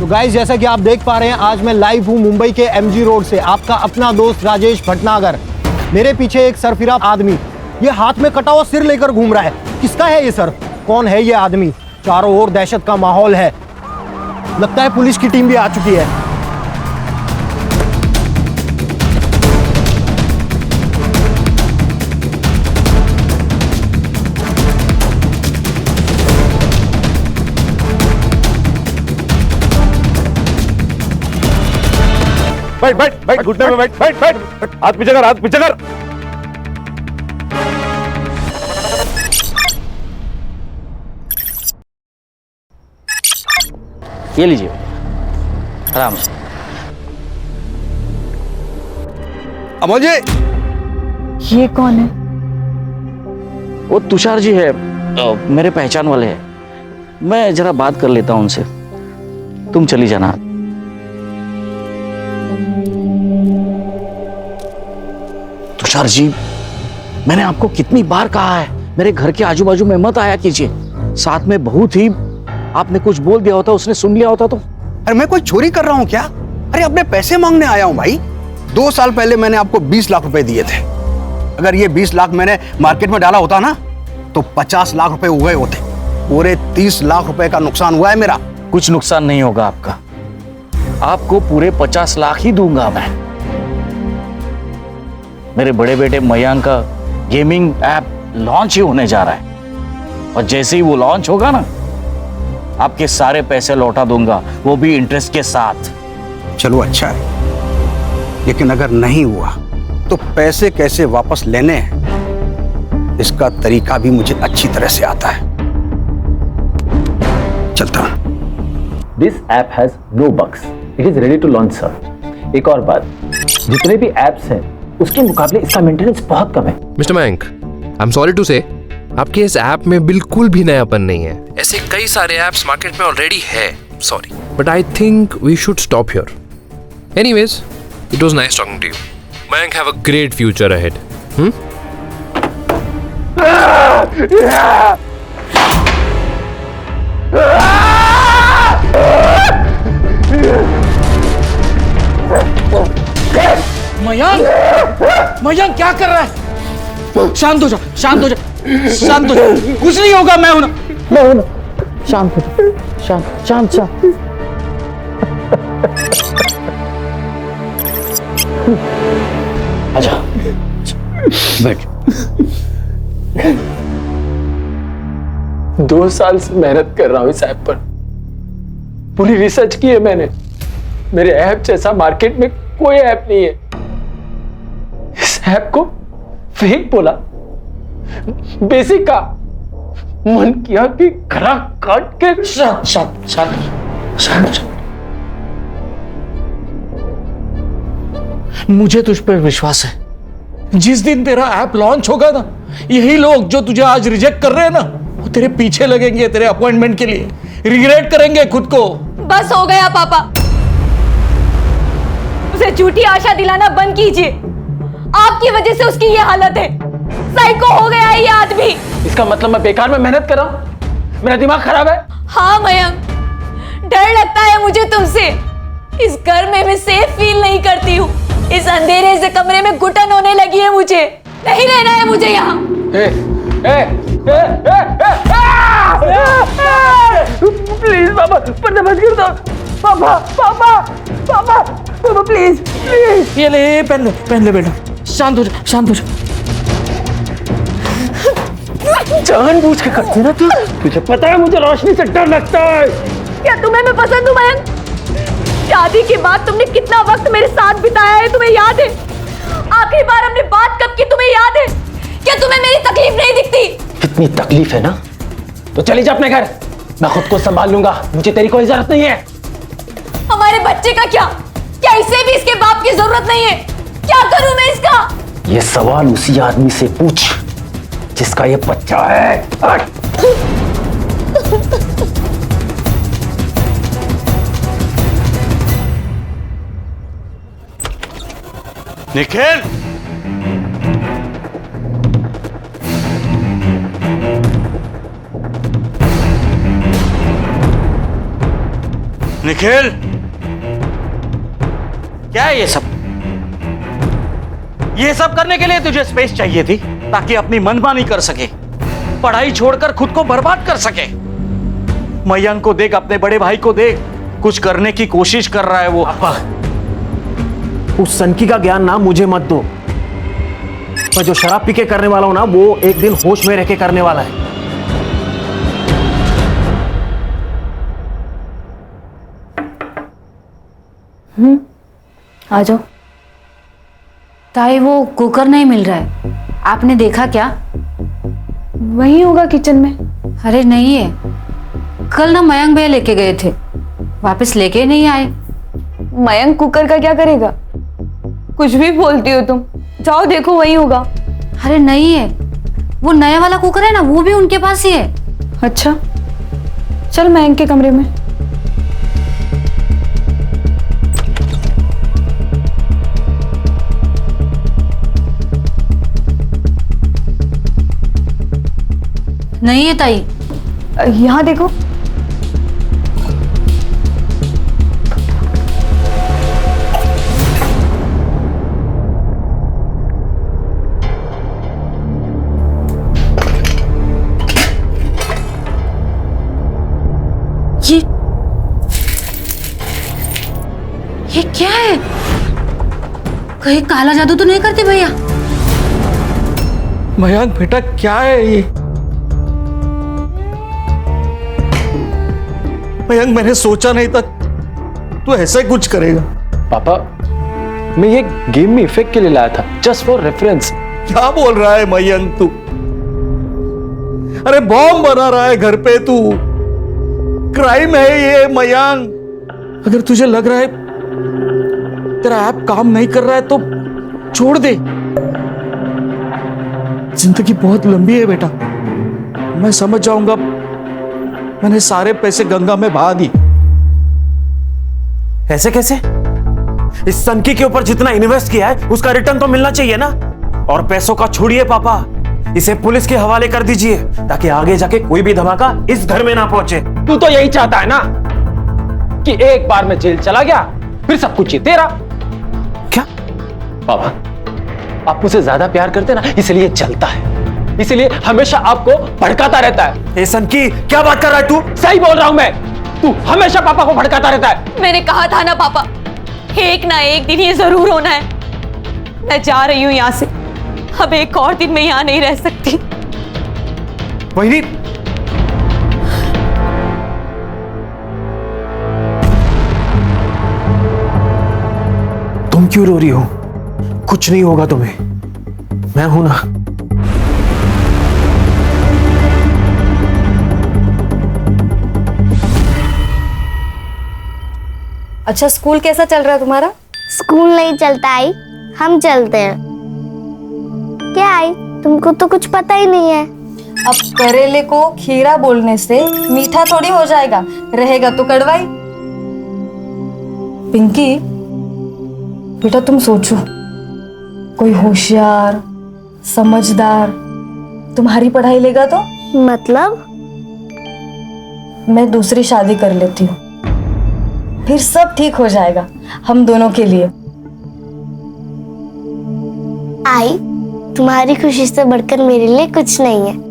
Guys, जैसा कि आप देख पा रहे हैं, आज मैं लाइव हूं मुंबई के एमजी रोड से। आपका अपना दोस्त राजेश भटनागर। मेरे पीछे एक सरफिरा आदमी, ये हाथ में कटा हुआ सिर लेकर घूम रहा है। किसका है ये सर? कौन है ये आदमी? चारों ओर दहशत का माहौल है। लगता है पुलिस की टीम भी आ चुकी है। बैठ बैठ बैठ, घुटने में बैठ बैठ बैठ, हाथ पीछे कर, हाथ पीछे कर। ये लीजिए, आराम से। अमोल जी, ये कौन है? वो तुषार जी है, मेरे पहचान वाले हैं। मैं जरा बात कर लेता हूं उनसे, तुम चली जाना। तुषार जी, मैंने आपको कितनी बार कहा है, मेरे घर के आजू बाजू में मत आया कीजिए। साथ में बहुत ही आपने कुछ बोल दिया होता, उसने सुन लिया होता तो। अरे मैं कोई चोरी कर रहा हूँ क्या? अरे अपने पैसे मांगने आया हूँ भाई। 2 साल पहले मैंने आपको 20 लाख रुपए दिए थे। अगर ये 20 लाख मैंने मार्केट में डाला होता ना, तो 50 लाख रुपए हुए होते। पूरे 30 लाख रुपए का नुकसान हुआ है मेरा। कुछ नुकसान नहीं होगा आपका, आपको पूरे 50 लाख ही दूंगा मैं। मेरे बड़े बेटे मयंक का गेमिंग ऐप लॉन्च ही होने जा रहा है, और जैसे ही वो लॉन्च होगा ना, आपके सारे पैसे लौटा दूंगा, वो भी इंटरेस्ट के साथ। चलो अच्छा है, लेकिन अगर नहीं हुआ तो पैसे कैसे वापस लेने हैं, इसका तरीका भी मुझे अच्छी तरह से आता है। चलता हूं। This app has no bugs. It is ready to launch, sir. एक और बात, जितने भी एप्स हैं उसके मुकाबले इसका मेंटेनेंस बहुत कम है। Mister Mayank, I am sorry to say, आपके इस ऐप में बिल्कुल भी नयापन नहीं है। ऐसे कई सारे ऐप्स मार्केट में ऑलरेडी है, sorry, but I think we should stop here. Anyways, it was nice talking to you. Mayank, have a great future ahead. Mayank, Mayank क्या कर रहा है? शांत हो जा, शांत हो जा, शांत हो जा। कुछ नहीं होगा, मैं हूं ना। शांत हो जा, शांत शांत शांत। आजा, बैठ। 2 साल से मेहनत कर रहा हूं इस ऐप पर, पूरी रिसर्च की है मैंने। मेरे ऐप जैसा मार्केट में कोई ऐप नहीं है। इस ऐप को फेक बोला, बेसिक का मन किया कि गला काट के। शांत शांत शांत शांत। मुझे तुझ पर विश्वास है। जिस दिन तेरा ऐप लॉन्च होगा ना, यही लोग जो तुझे आज रिजेक्ट कर रहे हैं ना, वो तेरे पीछे लगेंगे तेरे अपॉइंटमेंट के लिए, रिग्रेट करेंगे खुद को। बस हो गया पापा, उसे झूठी आशा दिलाना बंद कीजिए। आपकी वजह से उसकी ये हालत है। साइको हो गया है ये आदमी। इसका मतलब मैं बेकार में मेहनत कर रहा हूं? मेरा दिमाग खराब है? हाँ मयंक, डर लगता है मुझे तुमसे। इस घर में मैं सेफ फील नहीं करती हूँ। इस अंधेरे से कमरे में घुटन होने लगी है मुझे। नहीं रहना है मुझे यहाँ। प्लीज पापा, पर्दा बंद कर दो। पापा पापा पापा पापा, प्लीज प्लीज। ये ले, पहन ले बेटा। शांत हो जा, शांत हो जा। जानबूझ के करती ना तू। तुझे पता है मुझे रोशनी से डर लगता है। क्या तुम्हें मैं पसंद हूँ मयंक? शादी के बाद तुमने कितना वक्त मेरे साथ बिताया है, तुम्हें याद है? आखिरी बार हमने बात कब की, तुम्हें याद है? क्या तुम्हें मेरी तकलीफ नहीं दिखती? कितनी तकलीफ है ना, तो चली जा अपने घर। मैं खुद को संभाल लूंगा, मुझे तेरी कोई जरूरत नहीं है। हमारे बच्चे का क्या? क्या इसे भी इसके बाप की जरूरत नहीं है? क्या करूं मैं इसका? ये सवाल उसी आदमी से पूछ जिसका ये बच्चा है। निखिल, निखिल, क्या है ये सब? ये सब करने के लिए तुझे स्पेस चाहिए थी ताकि अपनी मनमानी कर सके, पढ़ाई छोड़कर खुद को बर्बाद कर सके। मयंक को देख, अपने बड़े भाई को देख, कुछ करने की कोशिश कर रहा है वो। उस सनकी का ज्ञान ना मुझे मत दो। मैं जो शराब पी के करने वाला हूं ना, वो एक दिन होश में रह के करने वाला है। आ जाओ। ताई, वो कुकर नहीं मिल रहा है, आपने देखा क्या? वही होगा किचन में। अरे नहीं है, कल ना मयंक भैया लेके गए थे, वापस लेके नहीं आए। मयंक कुकर का क्या करेगा? कुछ भी बोलती हो तुम। जाओ देखो, वही होगा। अरे नहीं है, वो नया वाला कुकर है ना, वो भी उनके पास ही है। अच्छा, चल मयंक के कमरे में। नहीं है ताई। यहाँ देखो। ये क्या है? कहीं काला जादू तो नहीं करते भैया? मयंक बेटा, क्या है ये? मयंक, मैंने सोचा नहीं था तू ऐसा कुछ करेगा। पापा, मैं ये गेम में इफेक्ट के लिए लाया था, जस्ट फॉर रेफरेंस। क्या बोल रहा है मयंक तू? अरे बॉम्ब बना रहा है घर पे तू। क्राइम है ये मयंक। अगर तुझे लग रहा है तेरा ऐप काम नहीं कर रहा है तो छोड़ दे। जिंदगी बहुत लंबी है बेटा, मैं समझ जाऊंगा। मैंने सारे पैसे गंगा में बहा दी। ऐसे कैसे? इस सनकी के ऊपर जितना इन्वेस्ट किया है उसका रिटर्न तो मिलना चाहिए ना। और पैसों का छोड़िए पापा, इसे पुलिस के हवाले कर दीजिए ताकि आगे जाके कोई भी धमाका इस घर में ना पहुंचे। तू तो यही चाहता है ना कि एक बार मैं जेल चला गया फिर सब कुछ ये तेरा। क्या? पापा, आप मुझसे ज्यादा प्यार करते ना, इसलिए चलता है, इसलिए हमेशा आपको भड़काता रहता है। ए सनकी, क्या बात कर रहा है तू? सही बोल रहा हूं मैं, तू हमेशा पापा को भड़काता रहता है। मैंने कहा था ना पापा, एक ना एक दिन ये जरूर होना है। मैं जा रही हूं यहां से, अब एक और दिन मैं यहां नहीं रह सकती। वही तुम क्यों रो रही हो? कुछ नहीं होगा तुम्हें, मैं हूं ना। अच्छा, स्कूल कैसा चल रहा है तुम्हारा? स्कूल नहीं चलता आई, हम चलते हैं। क्या आई, तुमको तो कुछ पता ही नहीं है। अब करेले को खीरा बोलने से मीठा थोड़ी हो जाएगा, रहेगा तो कड़वाई। पिंकी बेटा, तुम सोचो, कोई होशियार समझदार तुम्हारी पढ़ाई लेगा तो? मतलब? मैं दूसरी शादी कर लेती हूँ, फिर सब ठीक हो जाएगा हम दोनों के लिए। आई, तुम्हारी खुशी से बढ़कर मेरे लिए कुछ नहीं है।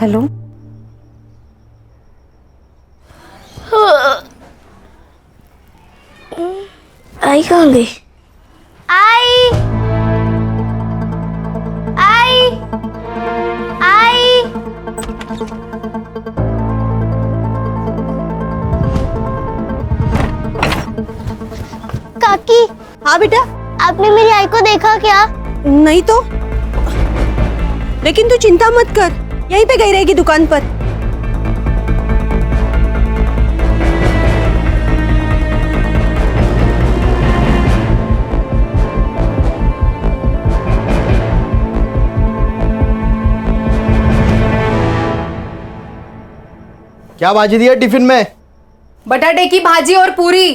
हेलो, आई कहाँ गई? आई, आई, आई। काकी। हाँ बेटा। आपने मेरी आई को देखा क्या? नहीं तो, लेकिन तू चिंता मत कर, यहीं पे गई रहेगी दुकान पर। क्या भाजी दिया टिफिन में? बटाटे की भाजी और पूरी।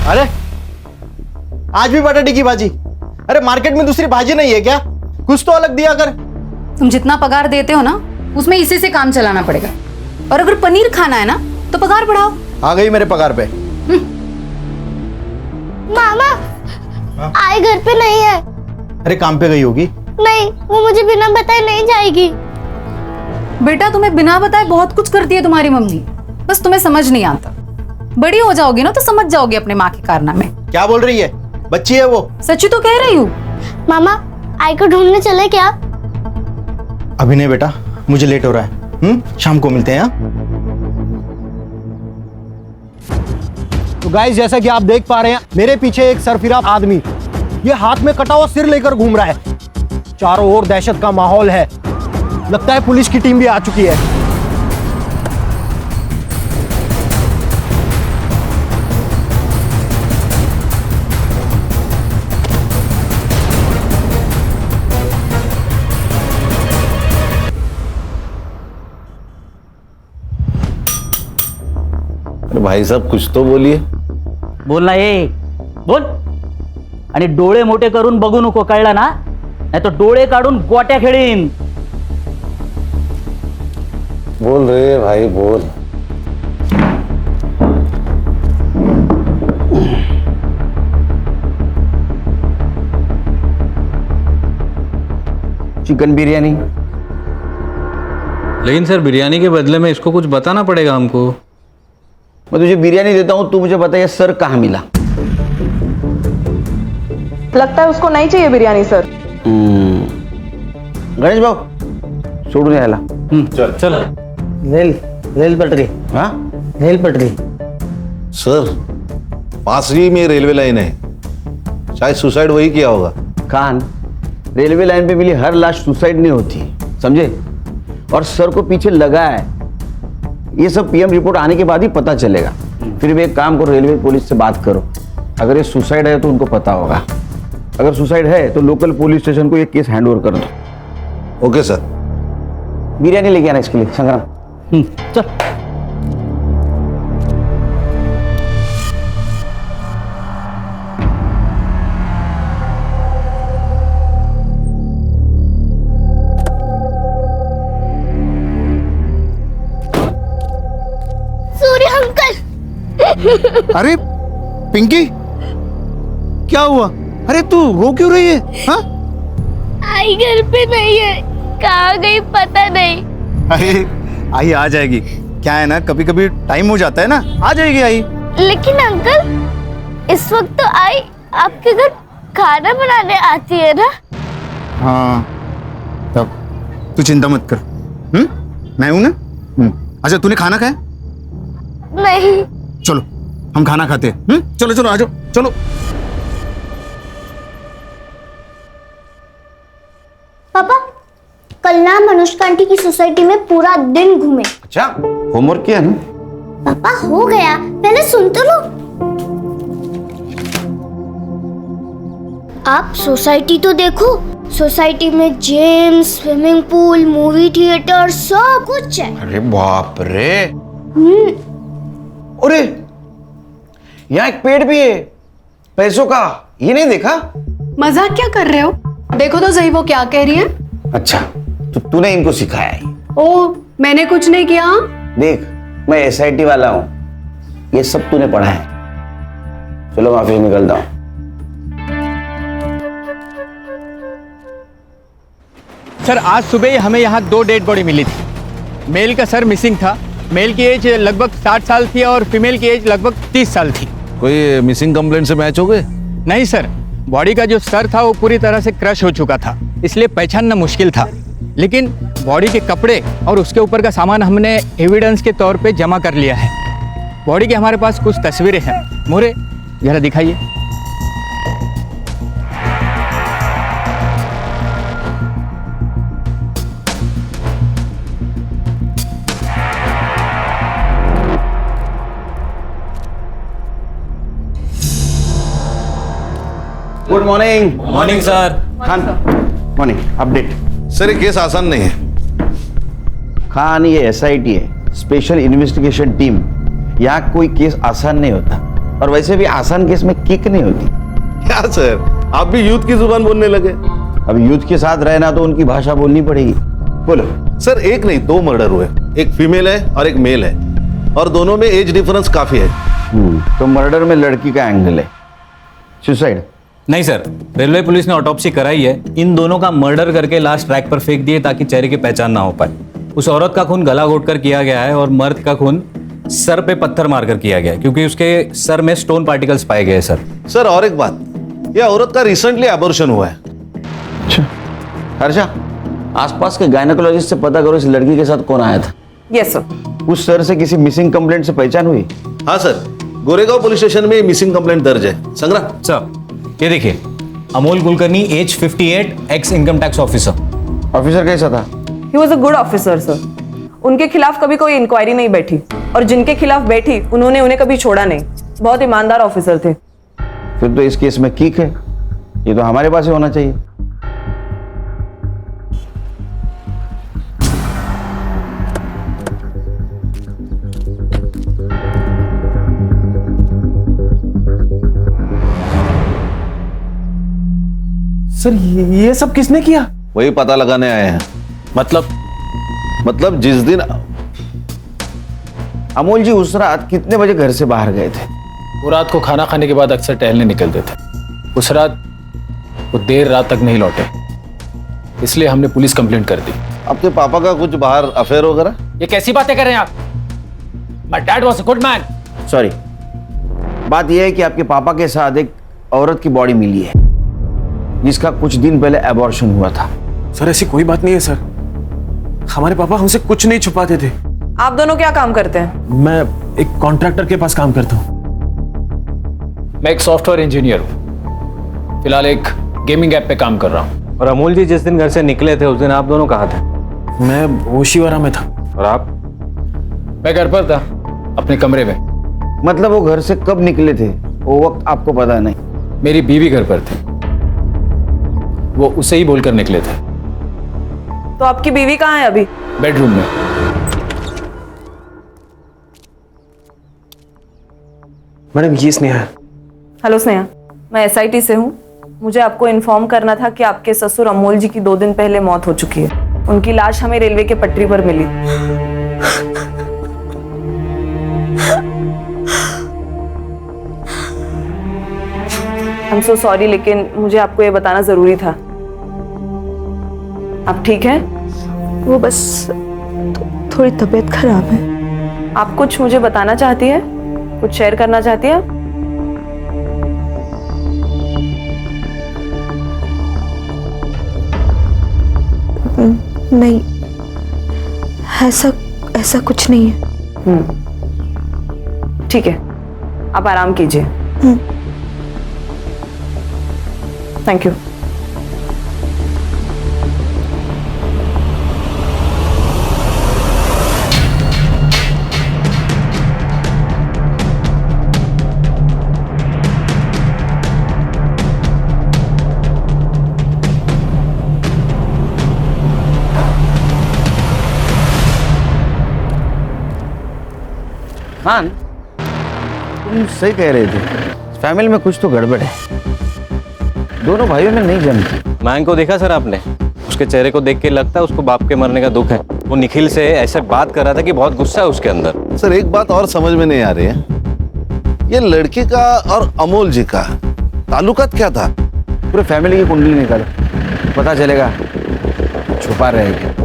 अरे आज भी बटाटे की भाजी? अरे मार्केट में दूसरी भाजी नहीं है क्या? कुछ तो अलग दिया कर। तुम जितना पगार देते हो ना उसमें इसी से काम चलाना पड़ेगा। और अगर पनीर खाना है ना तो पगार बढ़ाओ। आ गई मेरे पगार पे। मामा आई घर पे नहीं है। अरे काम पे गई होगी। नहीं, वो मुझे बिना बताए नहीं जाएगी। बेटा तुम्हें बिना बताए बहुत कुछ करती है तुम्हारी मम्मी, बस तुम्हें समझ नहीं आता। बड़ी हो जाओगी ना तो समझ जाओगी अपने माँ के कारनामे। क्या बोल रही है? बच्ची है वो। सच्ची तो कह रही हूँ। मामा आई को ढूंढने चले क्या? अभी नहीं बेटा, मुझे लेट हो रहा है। शाम को मिलते हैं। तो गाइस, जैसा कि आप देख पा रहे हैं, मेरे पीछे एक सरफिरा आदमी ये हाथ में कटा हुआ सिर लेकर घूम रहा है। चारों ओर दहशत का माहौल है। लगता है पुलिस की टीम भी आ चुकी है। अरे भाई साहब कुछ तो बोलिए। बोल ना ये, बोल. आणि डोळे मोठे करून बघू नको, कळला ना? नाही तो डोळे काढून गोट्या खेळीन. बोल रे भाई बोल. चिकन बिरयानी। लेकिन सर बिरयानी के बदले में इसको कुछ बताना पड़ेगा हमको। मैं तुझे बिरयानी देता हूँ, तू मुझे बता ये सर कहाँ मिला? लगता है उसको नहीं चाहिए बिरयानी सर। गणेश भाऊ सोडून यायला. चल चल रेल पटरी. हाँ रेल पटरी. सर, पास ही में रेलवे लाइन है, शायद सुसाइड वही किया होगा. खान, रेलवे लाइन पे मिली हर लाश सुसाइड नहीं होती, समझे? और सर को पीछे लगा है, ये सब पीएम रिपोर्ट आने के बाद ही पता चलेगा. फिर भी एक काम करो, रेलवे पुलिस से बात करो. अगर ये सुसाइड है तो उनको पता होगा. अगर सुसाइड है तो लोकल पुलिस स्टेशन को ये केस हैंड ओवर कर दो. Okay sir. बिरयानी लेके आना इसके लिए. संग्राम चल. सूर्य अंकल. अरे पिंकी, क्या हुआ? अरे तू रो क्यों रही है? हाँ? आई घर पे नहीं है, कहाँ गई पता नहीं. अरे आई आ जाएगी. क्या है ना, कभी कभी टाइम हो जाता है ना, आ जाएगी आई. लेकिन अंकल इस वक्त तो आई आपके घर खाना बनाने आती है ना. हाँ, तब तू चिंता मत कर. मैं हूं ना. अच्छा तूने खाना खाया? नहीं. चलो हम खाना खाते हैं. चलो चलो आ जाओ. चलो. पापा कल ना मनुष्का आंटी की सोसाइटी में पूरा दिन घूमे. अच्छा, होमवर्क किया ना? पापा हो गया, पहले सुन तो लो. आप सोसाइटी तो देखो. सोसाइटी में gym, swimming pool, movie theatre सब कुछ है. अरे बाप रे. अरे यहाँ एक पेड़ भी है पैसों का, ये नहीं देखा? मजाक क्या कर रहे हो? देखो तो सही वो क्या कह रही है. अच्छा, तो तूने इनको सिखाया है? ओ, मैंने कुछ नहीं किया. देख, मैं एसआईटी वाला हूं, ये सब तूने पढ़ा है. चलो माफी निकलता हूं. सर आज सुबह ही हमें यहाँ 2 डेड बॉडी मिली थी. मेल का सर मिसिंग था. मेल की एज लगभग 60 साल थी और फीमेल की एज लगभग 30 साल थी. कोई मिसिंग कंप्लेंट से मैच हो गए? नहीं सर, बॉडी का जो सर था वो पूरी तरह से क्रश हो चुका था, इसलिए पहचानना मुश्किल था. लेकिन बॉडी के कपड़े और उसके ऊपर का सामान हमने एविडेंस के तौर पे जमा कर लिया है. बॉडी की हमारे पास कुछ तस्वीरें हैं. मोरे जरा दिखाइए. Good morning. Morning sir. Khan, morning. Update. Sir ये केस आसान नहीं है. खान, ये एसआईटी है, स्पेशल इन्वेस्टिगेशन टीम. यहाँ कोई केस आसान नहीं होता, और वैसे भी आसान केस में किक नहीं होती. क्या सर, आप भी यूथ की जुबान बोलने लगे? अब युद्ध के साथ रहना तो उनकी भाषा बोलनी पड़ेगी। बोलो। सर एक नहीं 2 मर्डर हुए, एक फीमेल है और एक मेल है, और दोनों में एज डिफरेंस काफी है। तो मर्डर में लड़की का एंगल है, सुसाइड? नहीं सर, रेलवे पुलिस ने ऑटोप्सी कराई है। इन दोनों का मर्डर करके लाश ट्रैक पर फेंक दिए ताकि चेहरे की पहचान ना हो पाए। उस औरत का खून गला घोटकर किया गया है और मर्द का खून सर पे पत्थर मारकर किया गया है, क्योंकि उसके सर में स्टोन पार्टिकल्स पाए गए सर। सर और एक बात, यह औरत का रिसेंटली एबॉर्शन हुआ है। अच्छा हर्षा, आसपास के गायनेकोलॉजिस्ट से पता करो इस लड़की के साथ कौन आया था। Yes sir. उस सर से किसी मिसिंग कंप्लेंट से पहचान हुई? हाँ सर, गोरेगांव पुलिस स्टेशन में मिसिंग कंप्लेंट दर्ज है। संग्राम सर ये देखिए, Amol Kulkarni, age 58, ex income tax officer. Officer कैसा था? He was a good officer sir. उनके खिलाफ कभी कोई इंक्वायरी नहीं बैठी, और जिनके खिलाफ बैठी उन्होंने उन्हें कभी छोड़ा नहीं। बहुत ईमानदार ऑफिसर थे। फिर तो इस केस में किक है, ये तो हमारे पास ही होना चाहिए। सर ये सब किसने किया? वही पता लगाने आए हैं। मतलब जिस दिन अमोल जी उस रात कितने बजे घर से बाहर गए थे? वो रात को खाना खाने के बाद अक्सर टहलने निकलते थे। उस रात वो देर रात तक नहीं लौटे, इसलिए हमने पुलिस कंप्लेंट कर दी। आपके पापा का कुछ बाहर अफेयर वगैरह? ये कैसी बातें कर रहे हैं आप? My dad was a good man. Sorry, बात यह है कि आपके पापा के साथ एक औरत की बॉडी मिली है जिसका कुछ दिन पहले एबॉर्शन हुआ था। सर ऐसी कोई बात नहीं है सर, हमारे पापा हमसे कुछ नहीं छुपाते थे। आप दोनों क्या काम करते हैं? मैं एक कॉन्ट्रैक्टर के पास काम करता हूँ। मैं एक सॉफ्टवेयर इंजीनियर हूँ, फिलहाल एक गेमिंग ऐप पे काम कर रहा हूँ। और अमोल जी जिस दिन घर से निकले थे उस दिन आप दोनों कहाँ थे? मैं होशीवारा में था। और आप? मैं घर पर था, अपने कमरे में। मतलब वो घर से कब निकले थे वो वक्त आपको पता नहीं? मेरी बीवी घर पर थी, वो उसे ही बोलकर निकले थे। तो आपकी बीवी कहाँ है अभी? बेडरूम में। मैडम ये स्नेहा। हेलो स्नेहा, मैं SIT से हूँ। मुझे आपको इन्फॉर्म करना था कि आपके ससुर अमोल जी की 2 दिन पहले मौत हो चुकी है। उनकी लाश हमें रेलवे के पटरी पर मिली। आई एम सो सॉरी, लेकिन मुझे आपको ये बताना जरूरी था। आप ठीक हैं? वो बस थोड़ी तबीयत खराब है। आप कुछ मुझे बताना चाहती है? कुछ शेयर करना चाहती है? नहीं, ऐसा कुछ नहीं है। ठीक है, आप आराम कीजिए। Thank you. खान, तुम सही कह रहे थे, फैमिली में कुछ तो गड़बड़ है। दोनों भाइयों में नहीं जमती। मैंग को देखा सर आपने? उसके चेहरे को देख के लगता है उसको बाप के मरने का दुख है। वो निखिल से ऐसे बात कर रहा था कि बहुत गुस्सा है उसके अंदर। सर एक बात और समझ में नहीं आ रही है, ये लड़की का और अमोल जी का ताल्लुकात क्या था? पूरे फैमिली की कुंडली निकालो, पता चलेगा छुपा रहेगा।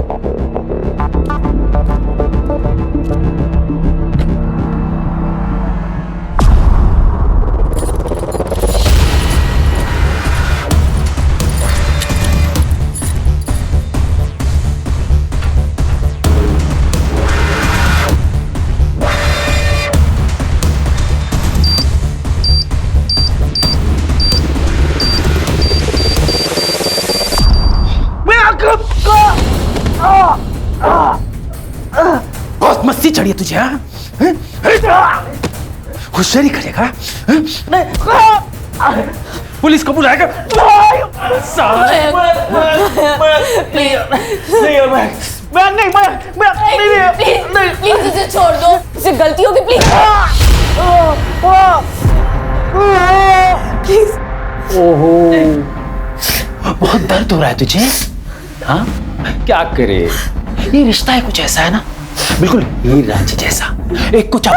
बहुत मस्ती चढ़ी है तुझे, हाँ? होशियारी करेगा? पुलिस को बुलाएगा? प्लीज इसे छोड़ दो, इसे गलती होगी, प्लीज। ओहो, बहुत दर्द दर्द हो रहा है तुझे? हाँ, क्या करे, ये रिश्ता है कुछ ऐसा है ना, बिल्कुल हीर रांझे जैसा। एक को तो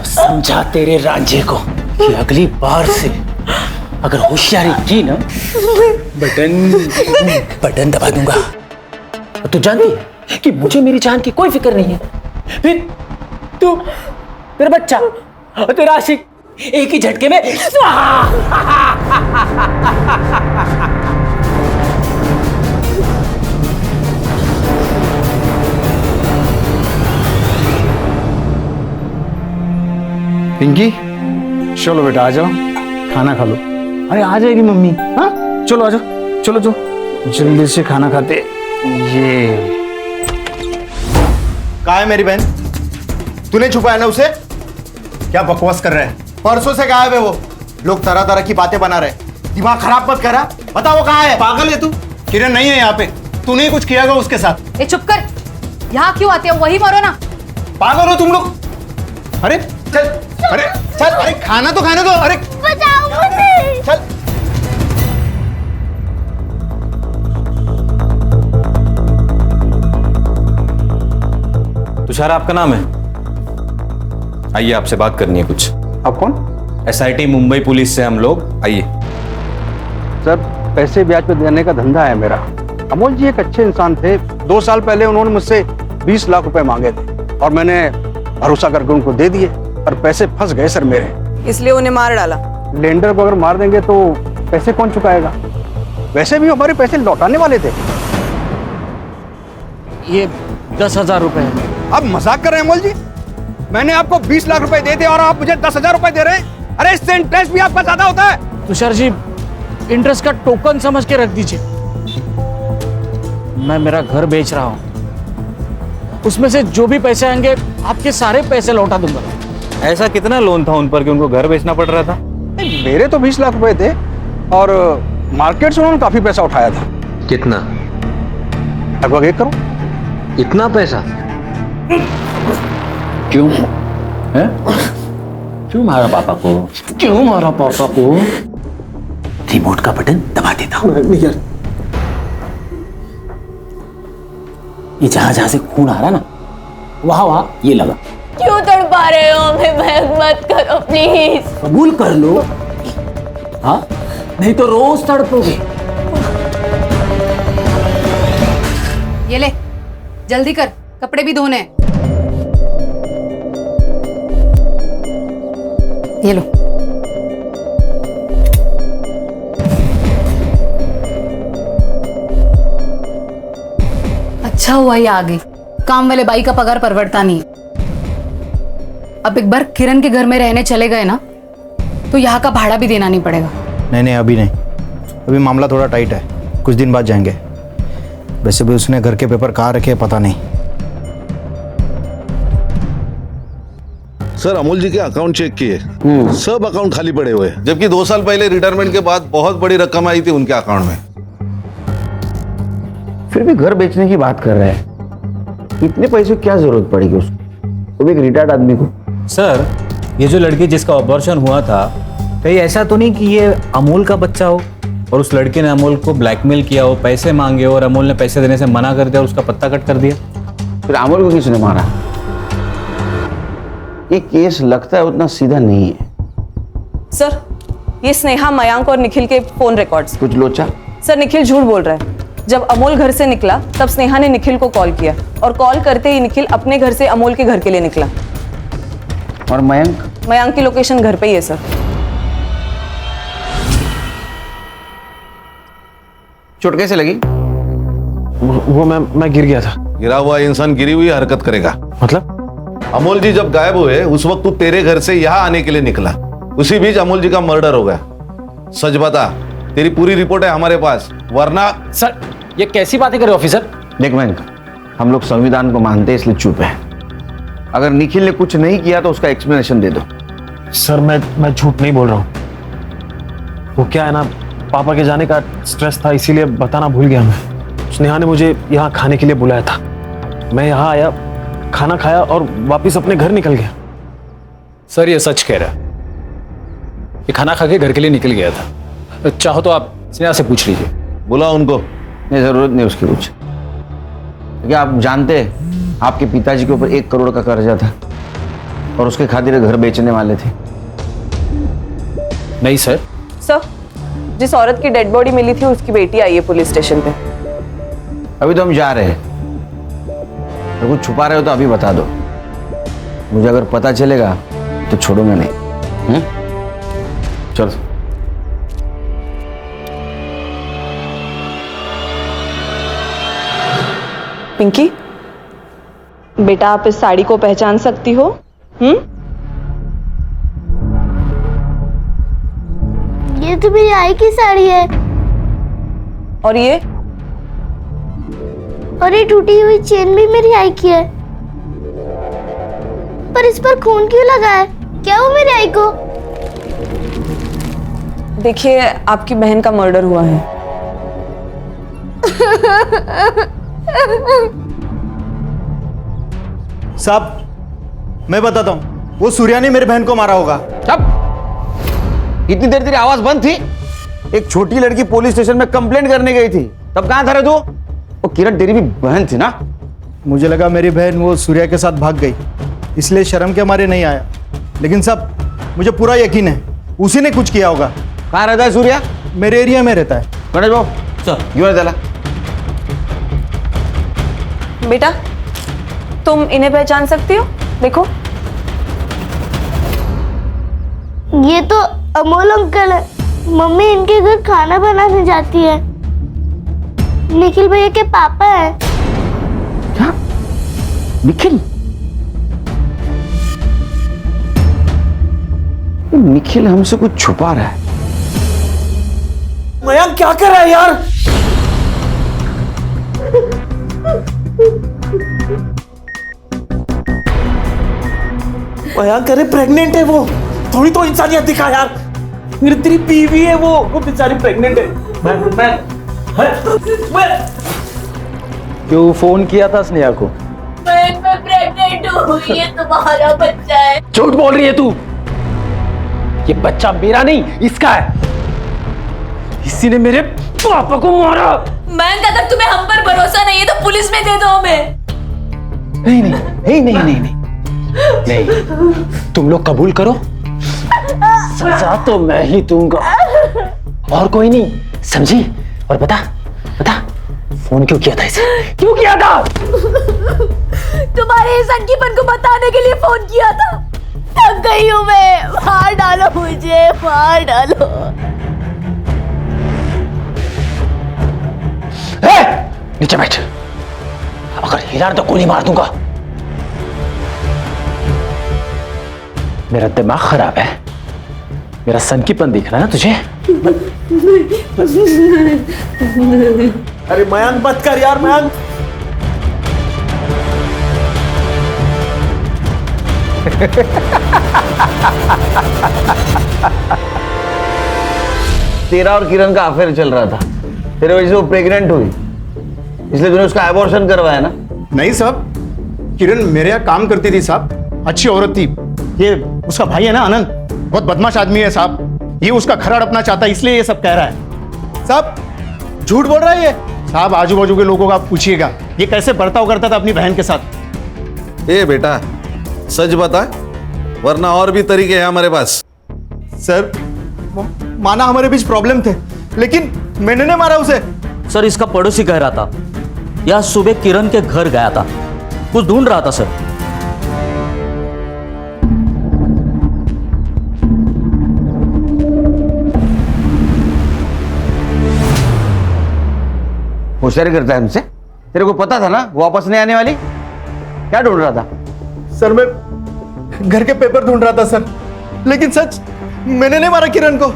समझा तेरे रांझे को कि अगली बार से अगर होशियारी की ना, बटन दबा दूंगा। तू जानती है कि मुझे मेरी जान की कोई फिक्र नहीं है, फिर तू, तेरा बच्चा और तेरा आशिक एक ही झटके में पिंकी, चलो बेटा आ जाओ, खाना खा लो। अरे आ जाएगी मम्मी। हाँ चलो आ जाओ, चलो जो जल्दी से खाना खाते। ये कहाँ है मेरी बहन? तूने छुपाया ना उसे? क्या बकवास कर रहे हैं? परसों से गायब है वो। लोग तरह तरह की बातें बना रहे। दिमाग खराब मत करा, बता वो कहाँ है? पागल है तू? किरण नहीं है यहाँ पे, तूने कुछ किया होगा उसके साथ। ए चुप कर, यहाँ क्यों आते हो? वही मारो ना। पागल हो तुम लोग? अरे चल, अरे चल, अरे खाना तो खाने दो। अरे बचाओ मुझे। चल। तुषार आपका नाम है? आइए, आपसे बात करनी है कुछ। आप कौन? SIT मुंबई पुलिस से हम लोग। आइए। सर, पैसे ब्याज पे देने का धंधा है मेरा। अमोल जी एक अच्छे इंसान थे। 2 साल पहले उन्होंने मुझसे 20 लाख रुपए मांगे थे और मैंने भरोसा करके उनको दे दिए, पर पैसे फंस गए सर मेरे। इसलिए उन्हें मार डाला। लेंडर को अगर मार देंगे तो पैसे कौन चुकाएगा? वैसे भी हमारे पैसे लौटाने वाले थे। ये 10,000 रुपए है। अब मजाक कर रहे हैं अमोल जी? मैंने आपको 20 लाख रुपए दे दिए और आप मुझे 10,000 रुपए दे रहे हैं? अरे इससे इंटरेस्ट भी आपका ज्यादा होता है। तुषार जी, इंटरेस्ट का टोकन समझ के रख दीजिए। मैं मेरा घर बेच रहा हूँ, उसमें से जो भी पैसे आएंगे आपके सारे पैसे लौटा दूंगा। ऐसा कितना लोन था उन पर कि उनको घर बेचना पड़ रहा था? मेरे तो 20 लाख रुपए थे और मार्केट से उन्होंने काफी पैसा उठाया था। कितना? लगभग 1 करोड़। इतना पैसा? क्यों है? क्यों मारा पापा को? क्यों मारा पापा को? रिमोट का बटन दबा देता हूँ। ये जहां से खून आ रहा ना, वहां ये लगा। क्यों तड़पा रहे हो हमें? महक मत करो प्लीज। कबूल कर लो, हाँ, नहीं तो रोज तड़पोगे। ये ले, जल्दी कर, कपड़े भी धोने हैं। ये लो। अच्छा हुआ ये आ गई। काम वाले बाई का पगार परवड़ता नहीं। अब एक बार किरण के घर में रहने चले गए ना, तो यहाँ का भाड़ा भी देना नहीं पड़ेगा। नहीं, अभी नहीं। अभी मामला थोड़ा टाइट है, कुछ दिन बाद जाएंगे। वैसे भी उसने घर के पेपर कहाँ रखे पता नहीं। सर, अमोल जी के अकाउंट चेक किए, सब अकाउंट खाली पड़े हुए हैं, जबकि 2 साल पहले रिटायरमेंट के बाद बहुत बड़ी रकम आई थी उनके अकाउंट में। फिर भी घर बेचने की बात कर रहे हैं, इतने पैसों की क्या जरूरत पड़ेगी उसको, वो भी एक रिटायर्ड आदमी को। सर, ये जो लड़की जिसका ऑपरेशन हुआ था, कहीं ऐसा तो नहीं कि ये अमोल का बच्चा हो और उस लड़के ने अमोल को ब्लैकमेल किया हो, पैसे मांगे और अमोल ने पैसे देने से मना कर दिया और उसका पत्ता कट कर दिया? फिर अमोल को किसने मारा? ये केस लगता है उतना सीधा नहीं है। सर, ये स्नेहा, मयांक और निखिल के फोन रिकॉर्ड्स। कुछ लोचा? सर, निखिल झूठ बोल रहा है। जब अमोल घर से निकला तब स्नेहा ने निखिल को कॉल किया और कॉल करते ही निखिल अपने घर से अमोल के घर के लिए निकला। और मयंक? मयांक की लोकेशन घर पे ही है सर। चोट कैसे लगी? वो मैं गिर गया था। गिरा हुआ इंसान गिरी हुई हरकत करेगा? मतलब? अमोल जी जब गायब हुए उस वक्त तू तेरे घर से यहाँ आने के लिए निकला, उसी बीच अमोल जी का मर्डर हो गया। सच बता, तेरी पूरी रिपोर्ट है हमारे पास, वरना। सर, ये कैसी बातें कर रहे हो ऑफिसर? देख मयंक, हम लोग संविधान को मानते हैं इसलिए चुप है। अगर निखिल ने कुछ नहीं किया तो उसका एक्सप्लेनेशन दे दो। सर, मैं झूठ नहीं बोल रहा हूँ। वो क्या है ना, पापा के जाने का स्ट्रेस था, इसीलिए बताना भूल गया मैं। स्नेहा ने मुझे यहाँ खाने के लिए बुलाया था, मैं यहाँ आया, खाना खाया और वापस अपने घर निकल गया। सर, ये सच कह रहा है। ये खाना खा के घर के लिए निकल गया था। चाहो तो आप स्नेहा से पूछ लीजिए। बुला उनको। नहीं, जरूरत नहीं उसकी कुछ। क्या आप जानते हैं आपके पिताजी के ऊपर 1 करोड़ का कर्जा था और उसके खातिर घर बेचने वाले थे? नहीं सर। सर, जिस औरत की डेड बॉडी मिली थी उसकी बेटी आई है पुलिस स्टेशन पे। अभी तो हम जा रहे हैं। अगर कुछ छुपा रहे हो तो अभी बता दो। मुझे अगर पता चलेगा तो छोड़ूंगा नहीं। चलो। पिंकी, बेटा आप इस साड़ी को पहचान सकती हो? ये तो मेरी आई की साड़ी है। और ये? और ये टूटी हुई चेन भी मेरी आई की है। पर इस पर खून क्यों लगा है? क्या हुआ मेरी आई को? देखिए, आपकी बहन का मर्डर हुआ है। साहब, मैं बताता हूँ, वो सूर्या ने मेरी बहन को मारा होगा। तब इतनी देर तेरी आवाज बंद थी? एक छोटी लड़की पुलिस स्टेशन में कंप्लेंट करने गई थी, तब कहां था रे तू? वो किरण तेरी भी बहन थी ना? मुझे लगा मेरी बहन वो सूर्या के साथ भाग गई, इसलिए शर्म के मारे नहीं आया। लेकिन साहब, मुझे पूरा यकीन है उसी ने कुछ किया होगा। कहाँ रहता है सूर्या? मेरे एरिया में रहता है। गणेश बाबू सर, क्यों नहीं चला? बेटा, तुम इन्हें पहचान सकती हो? देखो, ये तो अमोल अंकल है। मम्मी इनके घर खाना बनाने जाती है। निखिल भैया के पापा है। क्या? निखिल? निखिल हमसे कुछ छुपा रहा है। मयंक क्या कर रहा है यार? मयंक, अरे प्रेग्नेंट है वो, थोड़ी तो इंसानियत दिखा यार। मेरी तेरी बीवी है वो बेचारी प्रेग्नेंट है। मैं क्यों फोन किया था स्नेहा को? मैं प्रेग्नेंट हूँ, ये तुम्हारा बच्चा है। झूठ बोल रही है तू। ये बच्चा मेरा नहीं, इसका है। इसी ने मेरे पापा को मारा। मैं अगर तुम्हें हम पर भरोसा नहीं है तो पुलिस में दे दो हमें। नहीं नहीं नहीं नहीं नहीं नहीं नहीं, तुम लोग कबूल करो, सजा तो मैं ही दूंगा और कोई नहीं, समझी? और बता बता, फोन क्यों किया था इसे? क्यों किया था? तुम्हारे इस अंकीपन को बताने के लिए फोन किया था। थक गई हूँ मैं, मार डालो मुझे, मार डालो। नीचे बैठ, अगर हिला तो गोली मार दूंगा। मेरा दिमाग खराब है, मेरा सनकीपन दिख रहा है ना तुझे? अरे मयंक मत कर यार, मयंक। तेरा और किरण का अफेयर चल रहा था, तेरे वजह से वो प्रेग्नेंट हुई, इसलिए तूने उसका एबॉर्शन करवाया ना? नहीं साहब, किरण मेरे यहाँ काम करती थी साहब, अच्छी औरत थी। ये उसका भाई है ना आनंद, बहुत बदमाश आदमी है साहब। ये उसका घर हड़पना चाहता है, इसलिए ये सब कह रहा है। साहब झूठ बोल रहा है ये। साहब आजू बाजू के लोगों को आप पूछिएगा ये कैसे बर्ताव करता था अपनी बहन के साथ। ए बेटा, सच बता, वरना और भी तरीके हैं हमारे पास। सर माना हमारे बीच प्रॉब्लम थे, लेकिन मैंने नहीं मारा उसे। सर, इसका पड़ोसी कह रहा था यह सुबह किरण के घर गया था, कुछ ढूंढ रहा था सर। होशियारी करता है हमसे? तेरे को पता था ना वो वापस नहीं आने वाली? क्या ढूंढ रहा था? सर मैं घर के पेपर ढूंढ रहा था सर, लेकिन सच मैंने नहीं मारा किरण को।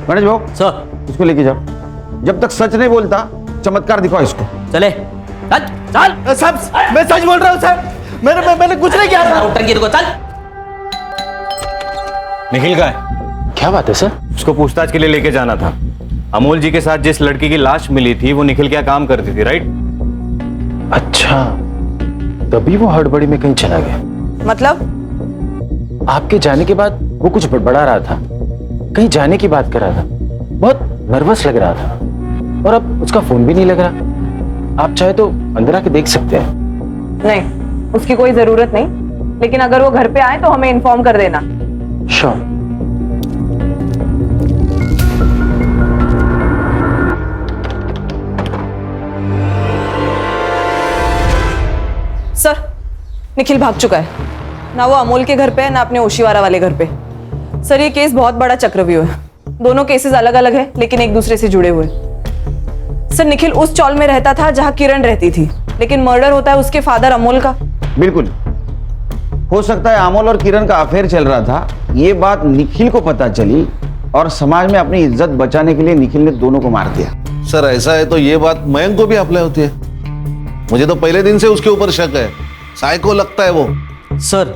गणेश भाऊ सर, इसको लेके जाओ। जब तक सच नहीं बोलता चमत्कार दिखाओ इसको। चले चल चल। साहब मैं सच बोल रहा हूँ सर, मैंने कुछ नहीं किया था। चल। निखिल का है? क्या बात है सर? उसको पूछताछ के लिए लेके जाना था। अमोल जी के साथ जिस लड़की की लाश मिली थी वो निखिल क्या काम करती थी, राइट? अच्छा, तभी वो हड़बड़ी में कहीं चला गया। मतलब? आपके जाने के बाद वो कुछ बड़बड़ा रहा था, कहीं जाने की बात कर रहा था, बहुत नर्वस लग रहा था, और अब उसका फोन भी नहीं लग रहा। आप चाहे तो अंदर आके देख सकते हैं। नहीं, उसकी कोई जरूरत नहीं, लेकिन अगर वो घर पे आए तो हमें इन्फॉर्म कर देना। श्योर। सर, निखिल भाग चुका है। ना वो अमोल के घर पे है, ना अपने ओशीवारा वाले घर पे। सर, ये केस बहुत बड़ा चक्रव्यूह है। दोनों केसेस अलग अलग है, लेकिन एक दूसरे से जुड़े हुए। सर, निखिल उस चौल में रहता था जहां किरण रहती थी, लेकिन मर्डर होता है उसके फादर अमोल का। बिल्कुल हो सकता है अमोल और किरण का अफेयर चल रहा था, ये बात निखिल को पता चली और समाज में अपनी इज्जत बचाने के लिए निखिल ने दोनों को मार दिया। सर ऐसा है तो ये बात मयंक को भी अप्लाई होती है। मुझे तो पहले दिन से उसके ऊपर शक है, साइको लगता है वो। सर,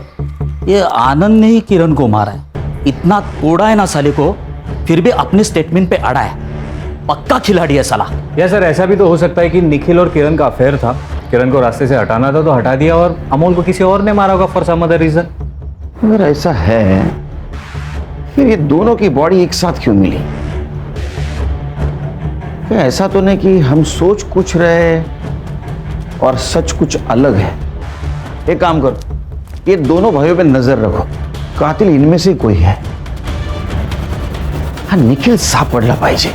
ये आनंद ने ही किरण को मारा है। इतना तोड़ा है ना साले को, फिर भी अपने स्टेटमेंट पे अड़ा है। पक्का खिलाड़ी है साला। या सर, ऐसा भी तो हो सकता है कि निखिल और किरण का अफेयर था, किरण को रास्ते से हटाना था तो हटा दिया, और अमोल को किसी और ने मारा होगा फॉर सम अदर रीजन। अगर ऐसा है फिर ये दोनों की बॉडी एक साथ क्यों मिली? क्या ऐसा तो नहीं कि हम सोच कुछ रहे और सच कुछ अलग है? एक काम करो, ये दोनों भाइयों पे नजर रखो, कातिल इनमें से कोई है। हाँ, निखिल सापडला पाहिजे।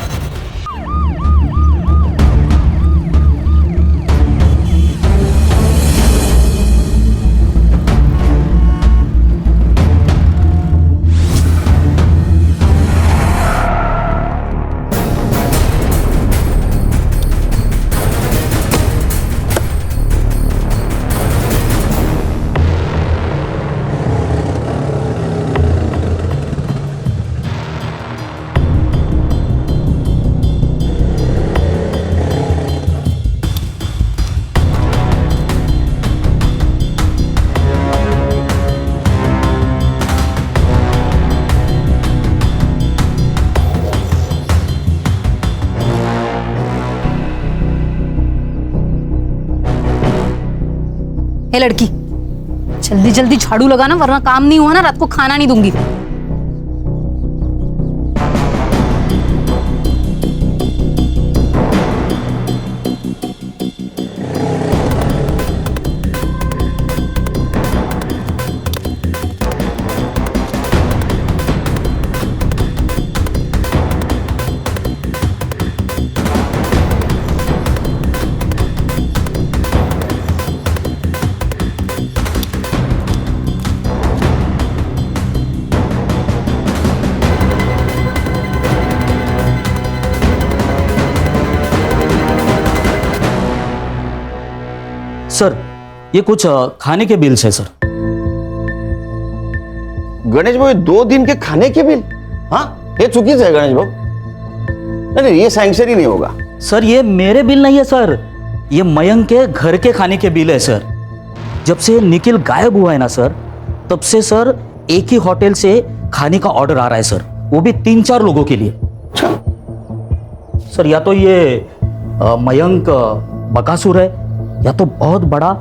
ए लड़की, जल्दी जल्दी झाड़ू लगाना, वरना काम नहीं हुआ ना रात को खाना नहीं दूंगी। सर, ये कुछ खाने के बिल्स है सर। गणेश भाऊ, 2 दिन के खाने के बिल? हाँ, ये चुकीचं है गणेश भाऊ। नहीं, ये सैंक्शन ही नहीं होगा। सर, ये मेरे बिल नहीं है सर, ये मयंक के घर के खाने के बिल है सर। जब से निखिल गायब हुआ है ना सर, तब से सर एक ही होटल से खाने का ऑर्डर आ रहा है सर, वो भी 3-4 लोगों के लिए। सर, या तो ये मयंक बकासुर है या तो बहुत बड़ा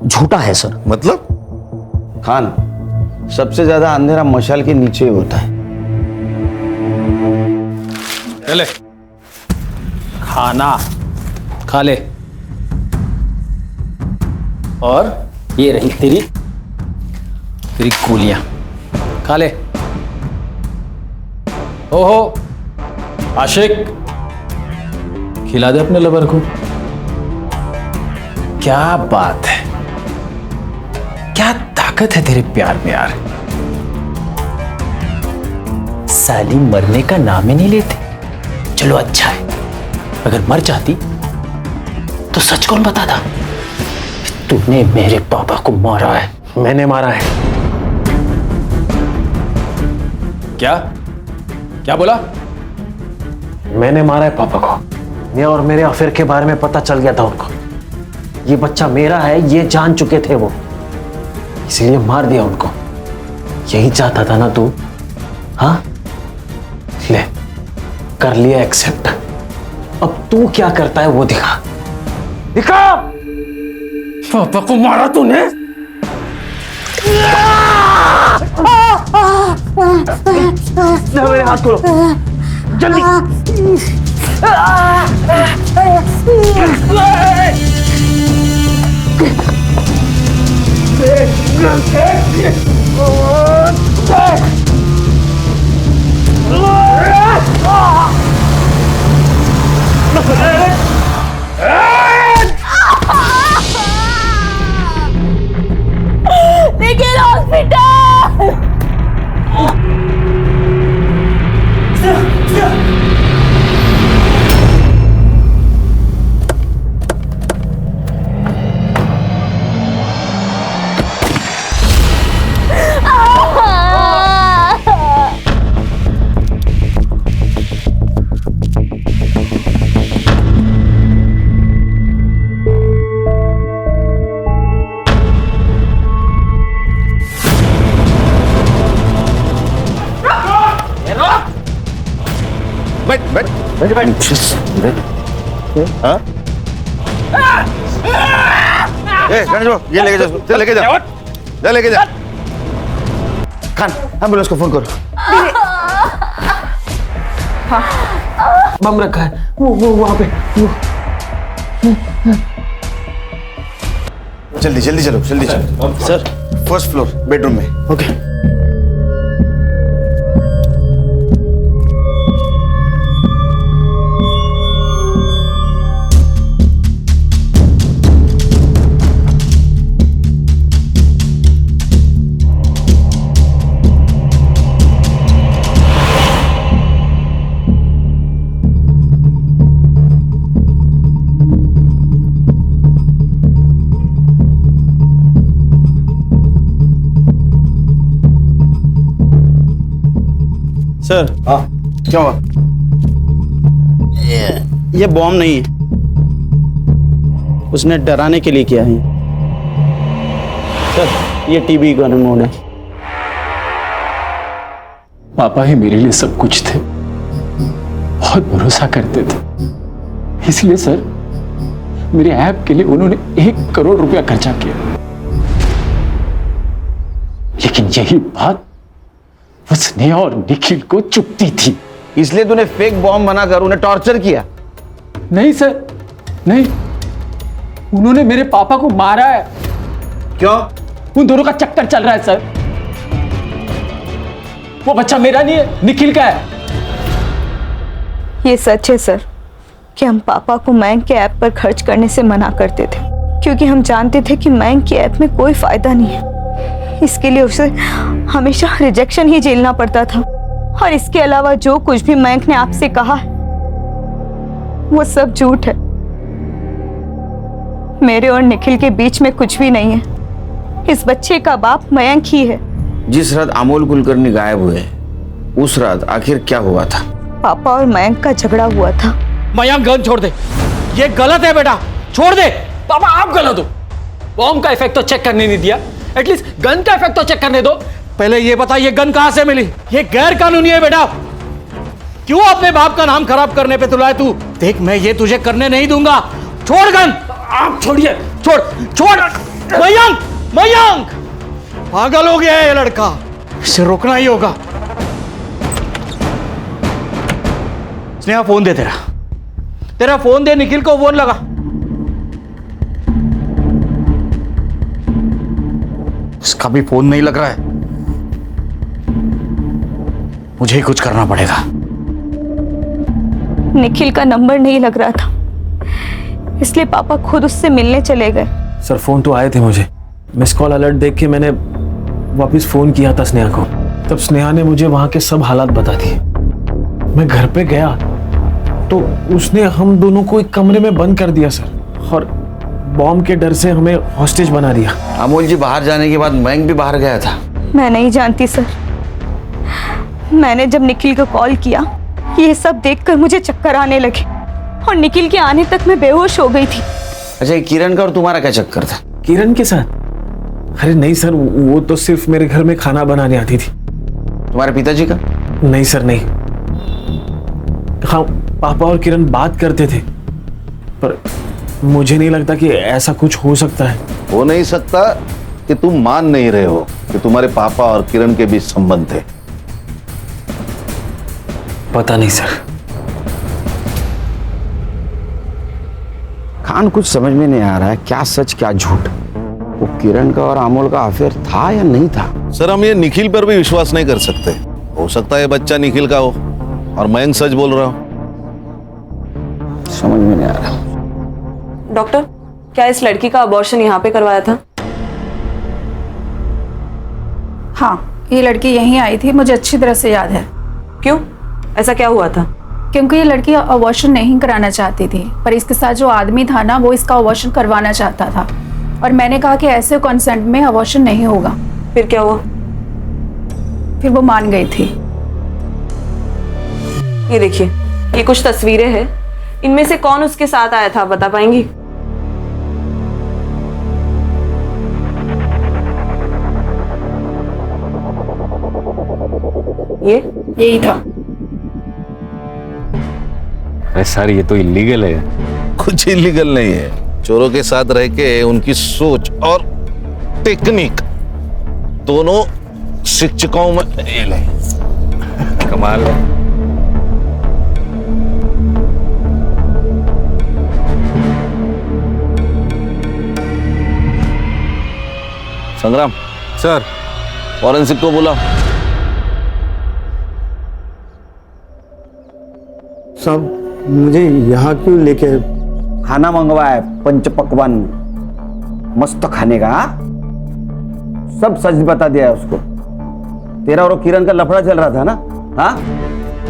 झूठा है सर। मतलब खान, सबसे ज्यादा अंधेरा मशाल के नीचे ही होता है। चले, खाना खा ले, और ये रही तेरी गोलियां, खा ले। ओहो आशिक, खिला दे अपने लवर को। क्या बात है, क्या ताकत है तेरे प्यार में यार। साली मरने का नाम ही नहीं लेते। चलो अच्छा है, अगर मर जाती तो सच कौन बताता? तूने मेरे पापा को मारा है। मैंने मारा है। क्या बोला? मैंने मारा है पापा को। मैं और मेरे अफेयर के बारे में पता चल गया था उनको। ये बच्चा मेरा है, ये जान चुके थे वो, इसलिए मार दिया उनको। यही चाहता था ना तू? हाँ, ले, कर लिया एक्सेप्ट। अब तू क्या करता है वो दिखा। पापा को मारा तूने? मेरे हाथ खोलो जल्दी। निखिल हॉस्पिटल। बैठ बैठ बैठ। हाँ? गणेश बाबू, ये लेके जा, चल लेके जा, जा लेके जा। खान, एम्बुलेंस को फोन करो। बम रखा है वो वहां पे जल्दी जल्दी चलो, जल्दी चलो। सर, फर्स्ट फ्लोर बेडरूम में। ओके। सर, हाँ क्या हुआ? ये बॉम्ब नहीं है, उसने डराने के लिए किया है। सर, ये टीबी का रिमोट है। पापा ही मेरे लिए सब कुछ थे, बहुत भरोसा करते थे। इसलिए सर, मेरे ऐप के लिए उन्होंने 1 करोड़ रुपया खर्चा किया। लेकिन यही बात वो स्नेहा और निखिल को चुभती थी। इसलिए तूने फेक बॉम्ब बनाकर उन्हें टॉर्चर किया? नहीं सर, नहीं, उन्होंने मेरे पापा को मारा है। क्यों? उन दोनों का चक्कर चल रहा है सर। वो बच्चा मेरा नहीं है, निखिल का है। ये सच है सर कि हम पापा को मयंक के ऐप पर खर्च करने से मना करते थे, क्योंकि हम जानते थे कि मयंक के ऐप में कोई फायदा नहीं है। इसके लिए उसे हमेशा रिजेक्शन ही झेलना पड़ता था। और इसके अलावा जो कुछ भी मयंक ने आपसे कहा है वो सब झूठ है। मेरे और निखिल के बीच में कुछ भी नहीं है। इस बच्चे का बाप मयंक ही है। जिस रात अमोल कुलकर्णी गायब हुए, उस रात आखिर क्या हुआ था? पापा और मयंक का झगड़ा हुआ था। मयंक गन छोड़ दे, ये गलत है बेटा, छोड़ दे। पापा आप गलत हो। बॉम्ब का इफेक्ट तो चेक करने नहीं दिया, एटलीस्ट गन का इफेक्ट तो चेक करने दो। पहले ये बता, ये गन कहां से मिली? ये गैर कानूनी है बेटा। क्यों अपने बाप का नाम खराब करने पे तुला है तू? देख, मैं ये तुझे करने नहीं दूंगा। छोड़ गन। आप छोड़िए। छोड़ छोड़। मयंक, मयंक पागल हो गया है ये लड़का, इसे रोकना ही होगा। स्नेहा, फोन दे, तेरा फोन दे, निखिल को फोन लगा। उसका भी फोन नहीं लग रहा है, मुझे ही कुछ करना पड़ेगा। निखिल का नंबर नहीं लग रहा था, इसलिए पापा खुद उससे मिलने चले गए। सर, फोन तो आए थे मुझे। मिस कॉल अलर्ट देख के मैंने वापस फोन किया था स्नेहा को। तब स्नेहा ने मुझे वहां के सब हालात बता दिए। मैं घर पे गया तो उसने हम दोनों को एक कमरे में बंद कर दिया सर, और बॉम्ब के डर से हमें हॉस्टेज बना दिया। अमोल जी बाहर जाने के बाद मयंक भी बाहर गया था? मैं नहीं जानती सर। मैंने जब निखिल को कॉल किया, ये सब देखकर मुझे चक्कर आने लगे और निखिल के आने तक मैं बेहोश हो गई थी। अच्छा, किरण का और तुम्हारा क्या चक्कर था? किरण के साथ? अरे नहीं सर, वो तो सिर्फ मेरे घर में खाना बनाने आती थी। तुम्हारे पिताजी का? नहीं सर, नहीं। हाँ, पापा और किरण बात करते थे, पर मुझे नहीं लगता कि ऐसा कुछ हो सकता है। हो नहीं सकता कि तुम मान नहीं रहे हो कि तुम्हारे पापा और किरण के बीच संबंध थे। पता नहीं सर। खान कुछ समझ में नहीं आ रहा है, क्या सच क्या झूठ। वो किरण का और अमोल का अफेयर था या नहीं था? सर हम ये निखिल पर भी विश्वास नहीं कर सकते। हो सकता है बच्चा निखिल का हो और मयंक सच बोल रहा हो। समझ में नहीं आ रहा। डॉक्टर, क्या इस लड़की का अबॉर्शन यहाँ पे करवाया था? हाँ, ये लड़की यहीं आई थी, मुझे अच्छी तरह से याद है। क्यों? ऐसा क्या हुआ था? क्योंकि ये लड़की अबॉर्शन नहीं कराना चाहती थी, पर इसके साथ जो आदमी था ना, वो इसका अबॉर्शन करवाना चाहता था। और मैंने कहा कि ऐसे कंसेंट में अबॉर्शन नहीं होगा। फिर क्या हुआ? फिर वो मान गई थी। ये देखिए, ये कुछ तस्वीरें हैं। इनमें से कौन उसके साथ आया था, बता पाएंगी? यही था। अरे सर, ये तो इलीगल है। कुछ इलीगल नहीं है। चोरों के साथ रह के उनकी सोच और टेक्निक दोनों शिक्षकों में फेल है। कमाल है। संग्राम सर, फॉरेंसिक को बुलाओ। साहब मुझे यहाँ क्यों लेके? खाना मंगवा है, पंच पकवान मस्त खाने का। हाँ? सब सच बता दिया है उसको। तेरा और किरण का लफड़ा चल रहा था ना? हाँ,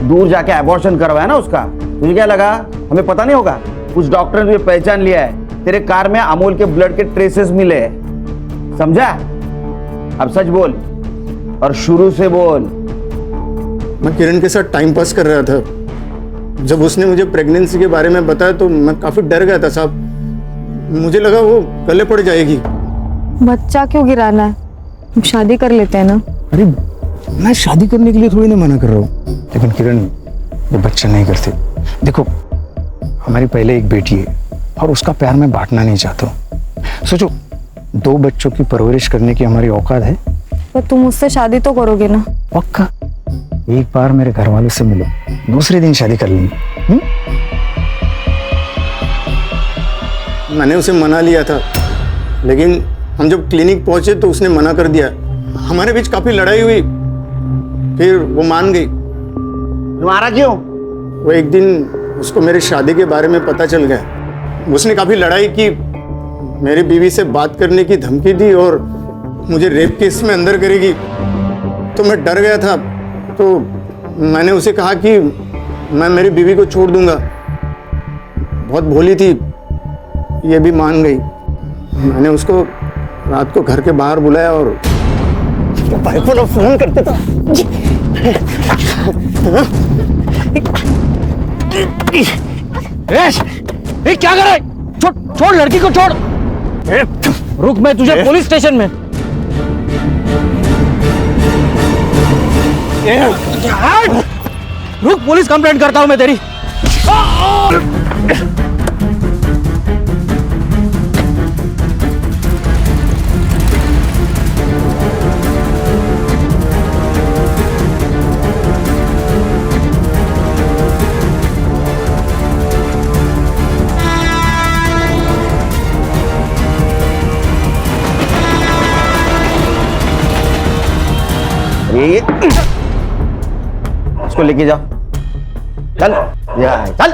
दूर जाके अबॉर्शन करवाया ना उसका। तुझे क्या लगा हमें पता नहीं होगा? कुछ डॉक्टर ने पहचान लिया है। तेरे कार में अमोल के ब्लड के ट्रेसेस मिले हैं, समझा? अब सच बोल और शुरू से बोल। मैं किरण के साथ टाइम पास कर रहा था। जब उसने मुझे प्रेगनेंसी के बारे में बताया तो मैं काफी डर गया था साहब। मुझे लगा वो गले पड़ जाएगी। बच्चा क्यों गिराना है? हम शादी कर लेते हैं ना। अरे मैं शादी करने के लिए थोड़ी ना मना कर रहा हूँ, लेकिन किरण वो बच्चा नहीं करती। देखो हमारी पहले एक बेटी है और उसका प्यार मैं बांटना नहीं चाहता हूँ। सोचो 2 बच्चों की परवरिश करने की हमारी औकात है। पर तुम मुझसे शादी तो करोगे ना? पक्का। एक बार मेरे घर वालों से मिलो, दूसरे दिन शादी कर लेंगे। मैंने उसे मना लिया था, लेकिन हम जब क्लिनिक पहुंचे तो उसने मना कर दिया। हमारे बीच काफी लड़ाई हुई, फिर वो मान गई। तुम्हारा क्यों? वो एक दिन उसको मेरी शादी के बारे में पता चल गया। उसने काफी लड़ाई की, मेरी बीवी से बात करने की धमकी दी और मुझे रेप केस में अंदर करेगी। तो मैं डर गया था, तो मैंने उसे कहा कि मैं मेरी बीवी को छोड़ दूंगा। बहुत भोली थी, ये भी मान गई। मैंने उसको रात को घर के बाहर बुलाया और भाई को फोन करते था। ये क्या कर रहा है? छोड़ लड़की को, छोड़। रुक, मैं तुझे पुलिस स्टेशन में। रुक, पुलिस कंप्लेंट करता हूं मैं तेरी। इसको लेके जाओ। चल, चल।